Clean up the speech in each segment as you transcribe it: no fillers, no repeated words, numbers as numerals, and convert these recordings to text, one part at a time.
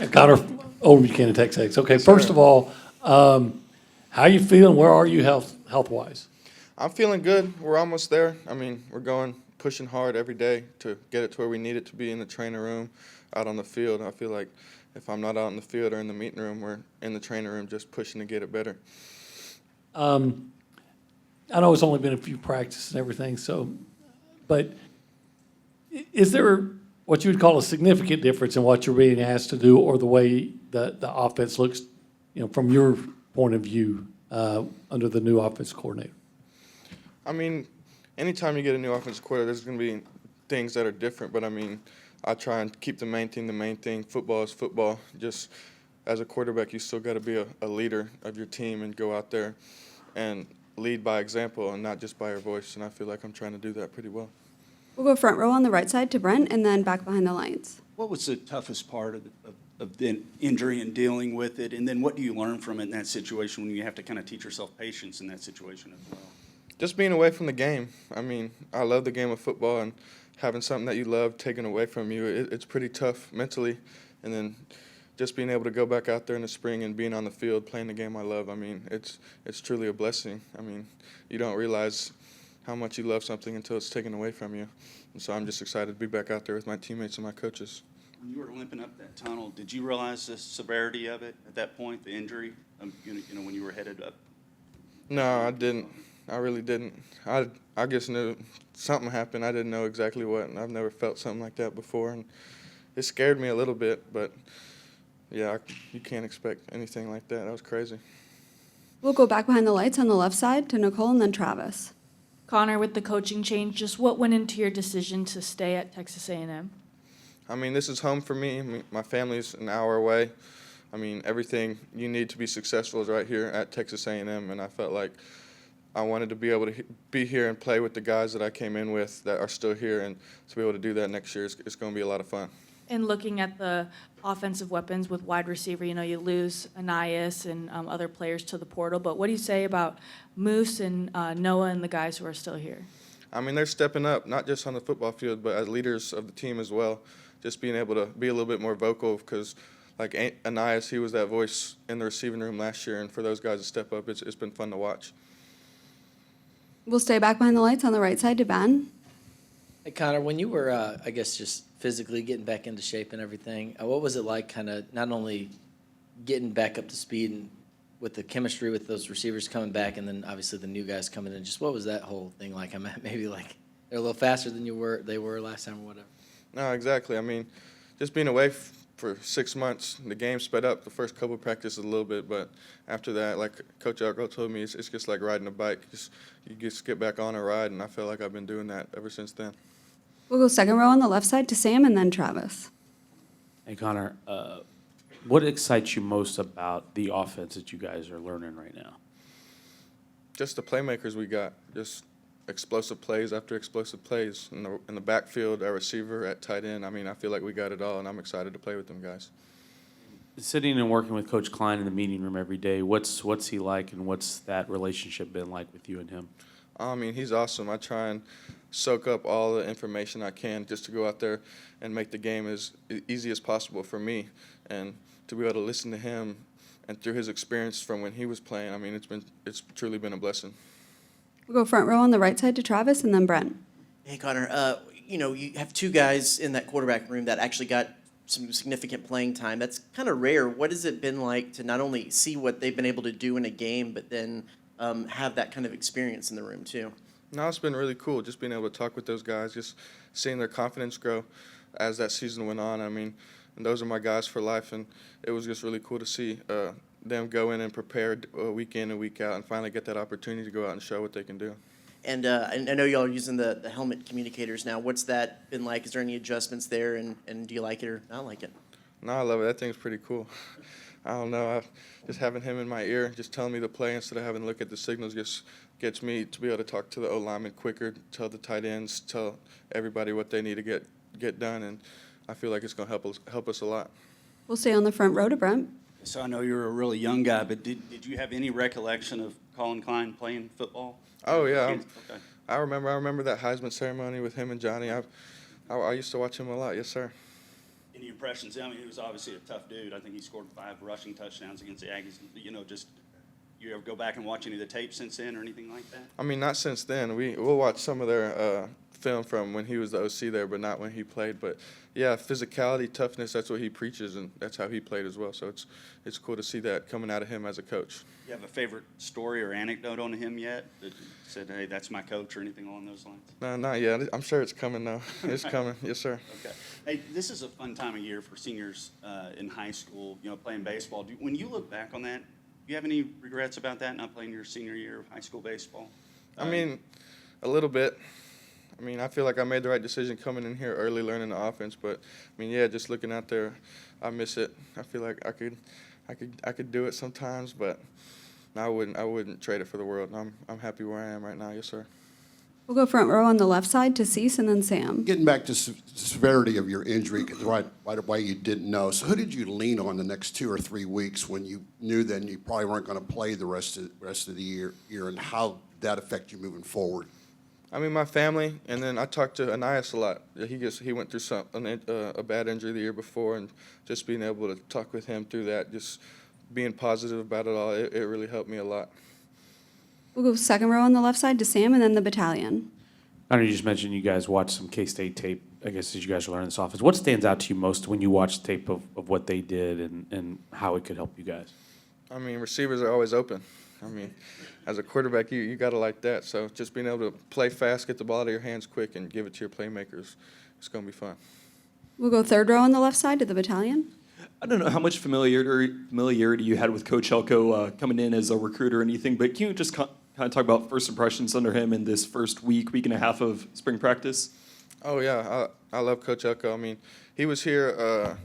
Connor, Old Buchanan, Texas. Okay, Yes, first sir. of all, how you feeling? Where are you health-wise? I'm feeling good. We're almost there. I mean, we're pushing hard every day to get it to where we need it to be in the training room, out on the field. I feel like if I'm not out in the field or in the meeting room, we're in the training room just pushing to get it better. I know it's only been a few practices and everything, but is there what you would call a significant difference in what you're being asked to do or the way the offense looks, from your point of view, under the new offense coordinator? I mean, anytime you get a new offensive coordinator, there's going to be things that are different, but I mean, I try and keep the main thing the main thing. Football is football. Just as a quarterback, you still got to be a leader of your team and go out there and lead by example and not just by your voice, and I feel like I'm trying to do that pretty well. We'll go front row on the right side to Brent and then back behind the lines. What was the toughest part of the injury and dealing with it? And then what do you learn from it in that situation when you have to kind of teach yourself patience in that situation as well? Just being away from the game. I mean, I love the game of football, and having something that you love taken away from you, it's pretty tough mentally. And then just being able to go back out there in the spring and being on the field playing the game I love, I mean, it's truly a blessing. I mean, you don't realize how much you love something until it's taken away from you. And so I'm just excited to be back out there with my teammates and my coaches. When you were limping up that tunnel, did you realize the severity of it at that point, the injury, when you were headed up? No, I didn't. I really didn't. I just knew something happened. I didn't know exactly what, and I've never felt something like that before. And it scared me a little bit, but yeah, you can't expect anything like that. That was crazy. We'll go back behind the lights on the left side to Nicole and then Travis. Connor, with the coaching change, just what went into your decision to stay at Texas A&M? I mean, this is home for me. I mean, my family's an hour away. I mean, everything you need to be successful is right here at Texas A&M, and I felt like I wanted to be able to be here and play with the guys that I came in with that are still here, and to be able to do that next year, it's going to be a lot of fun. And looking at the offensive weapons with wide receiver, you lose Anais and other players to the portal, but what do you say about Moose and Noah and the guys who are still here? I mean, they're stepping up, not just on the football field, but as leaders of the team as well, just being able to be a little bit more vocal because, like Anais, he was that voice in the receiving room last year, and for those guys to step up, it's been fun to watch. We'll stay back behind the lights on the right side to Ben. Hey, Connor, when you were, I guess, just physically getting back into shape and everything, what was it like kind of not only getting back up to speed and with the chemistry with those receivers coming back and then obviously the new guys coming in, just what was that whole thing like? I mean, maybe like they're a little faster than they were last time or whatever. No, exactly. I mean, just being away for 6 months, the game sped up the first couple of practices a little bit, but after that, like Coach Elko told me, it's just like riding a bike. You just get back on a ride, and I feel like I've been doing that ever since then. We'll go second row on the left side to Sam and then Travis. Hey, Connor, what excites you most about the offense that you guys are learning right now? Just the playmakers we got, just explosive plays after explosive plays in the backfield, our receiver, at tight end. I mean, I feel like we got it all, and I'm excited to play with them guys. Sitting and working with Coach Klein in the meeting room every day, what's he like, and what's that relationship been like with you and him? I mean, he's awesome. I try and soak up all the information I can just to go out there and make the game as easy as possible for me, and to be able to listen to him and through his experience from when he was playing. I mean, it's truly been a blessing. We'll go front row on the right side to Travis and then Brent. Hey, Connor, you have two guys in that quarterback room that actually got some significant playing time. That's kind of rare. What has it been like to not only see what they've been able to do in a game, but then have that kind of experience in the room too? No, it's been really cool just being able to talk with those guys, just seeing their confidence grow as that season went on. I mean, and those are my guys for life, and it was just really cool to see them go in and prepare week in and week out and finally get that opportunity to go out and show what they can do. And I know y'all are using the helmet communicators now. What's that been like? Is there any adjustments there, and do you like it or not like it? No, I love it. That thing's pretty cool. I don't know. Just having him in my ear, just telling me the play instead of having to look at the signals just gets me to be able to talk to the O-lineman quicker, tell the tight ends, tell everybody what they need to get done, and I feel like it's going to help us a lot. We'll stay on the front row to Brent. So I know you're a really young guy, but did you have any recollection of Colin Klein playing football? Oh, yeah. Okay. I remember that Heisman ceremony with him and Johnny. I used to watch him a lot. Yes, sir. Any impressions? I mean, he was obviously a tough dude. I think he scored 5 rushing touchdowns against the Aggies. You know, just, you ever go back and watch any of the tape since then or anything like that? I mean, not since then. We'll watch some of their film from when he was the OC there, but not when he played. But yeah, physicality, toughness, that's what he preaches, and that's how he played as well. So it's cool to see that coming out of him as a coach. You have a favorite story or anecdote on him yet that said, hey, that's my coach or anything along those lines? No, not yet. I'm sure it's coming though. It's coming. Yes, sir. Okay. Hey, this is a fun time of year for seniors in high school, you know, playing baseball. When you look back on that, do you have any regrets about that, not playing your senior year of high school baseball? I mean, a little bit. I mean, I feel like I made the right decision coming in here early, learning the offense. But I mean, yeah, just looking out there, I miss it. I feel like I could do it sometimes, but no, I wouldn't trade it for the world. I'm happy where I am right now. Yes, sir. We'll go front row on the left side to Cease and then Sam. Getting back to severity of your injury, right away you didn't know. So who did you lean on the next 2 or 3 weeks when you knew then you probably weren't going to play the rest of the year, and how did that affect you moving forward? I mean, my family, and then I talked to Anias a lot. He went through a bad injury the year before, and just being able to talk with him through that, just being positive about it all, it really helped me a lot. We'll go second row on the left side to Sam and then the battalion. I know you just mentioned you guys watched some K-State tape, I guess, as you guys are learning this offense. What stands out to you most when you watch tape of what they did and how it could help you guys? I mean, receivers are always open. I mean, as a quarterback, you got to like that. So just being able to play fast, get the ball out of your hands quick, and give it to your playmakers, it's going to be fun. We'll go third row on the left side to the battalion. I don't know how much familiarity you had with Coach Elko coming in as a recruiter or anything, but can you just kind of talk about first impressions under him in this first week and a half of spring practice? Oh, yeah. I love Coach Elko. I mean, he was here.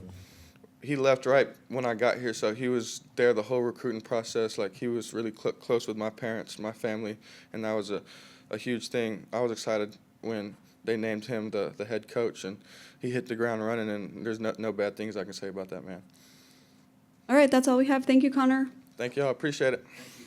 He left right when I got here, so he was there the whole recruiting process. Like, he was really close with my parents, my family, and that was a huge thing. I was excited when they named him the head coach, and he hit the ground running, and there's no bad things I can say about that man. All right, that's all we have. Thank you, Connor. Thank you all. Appreciate it.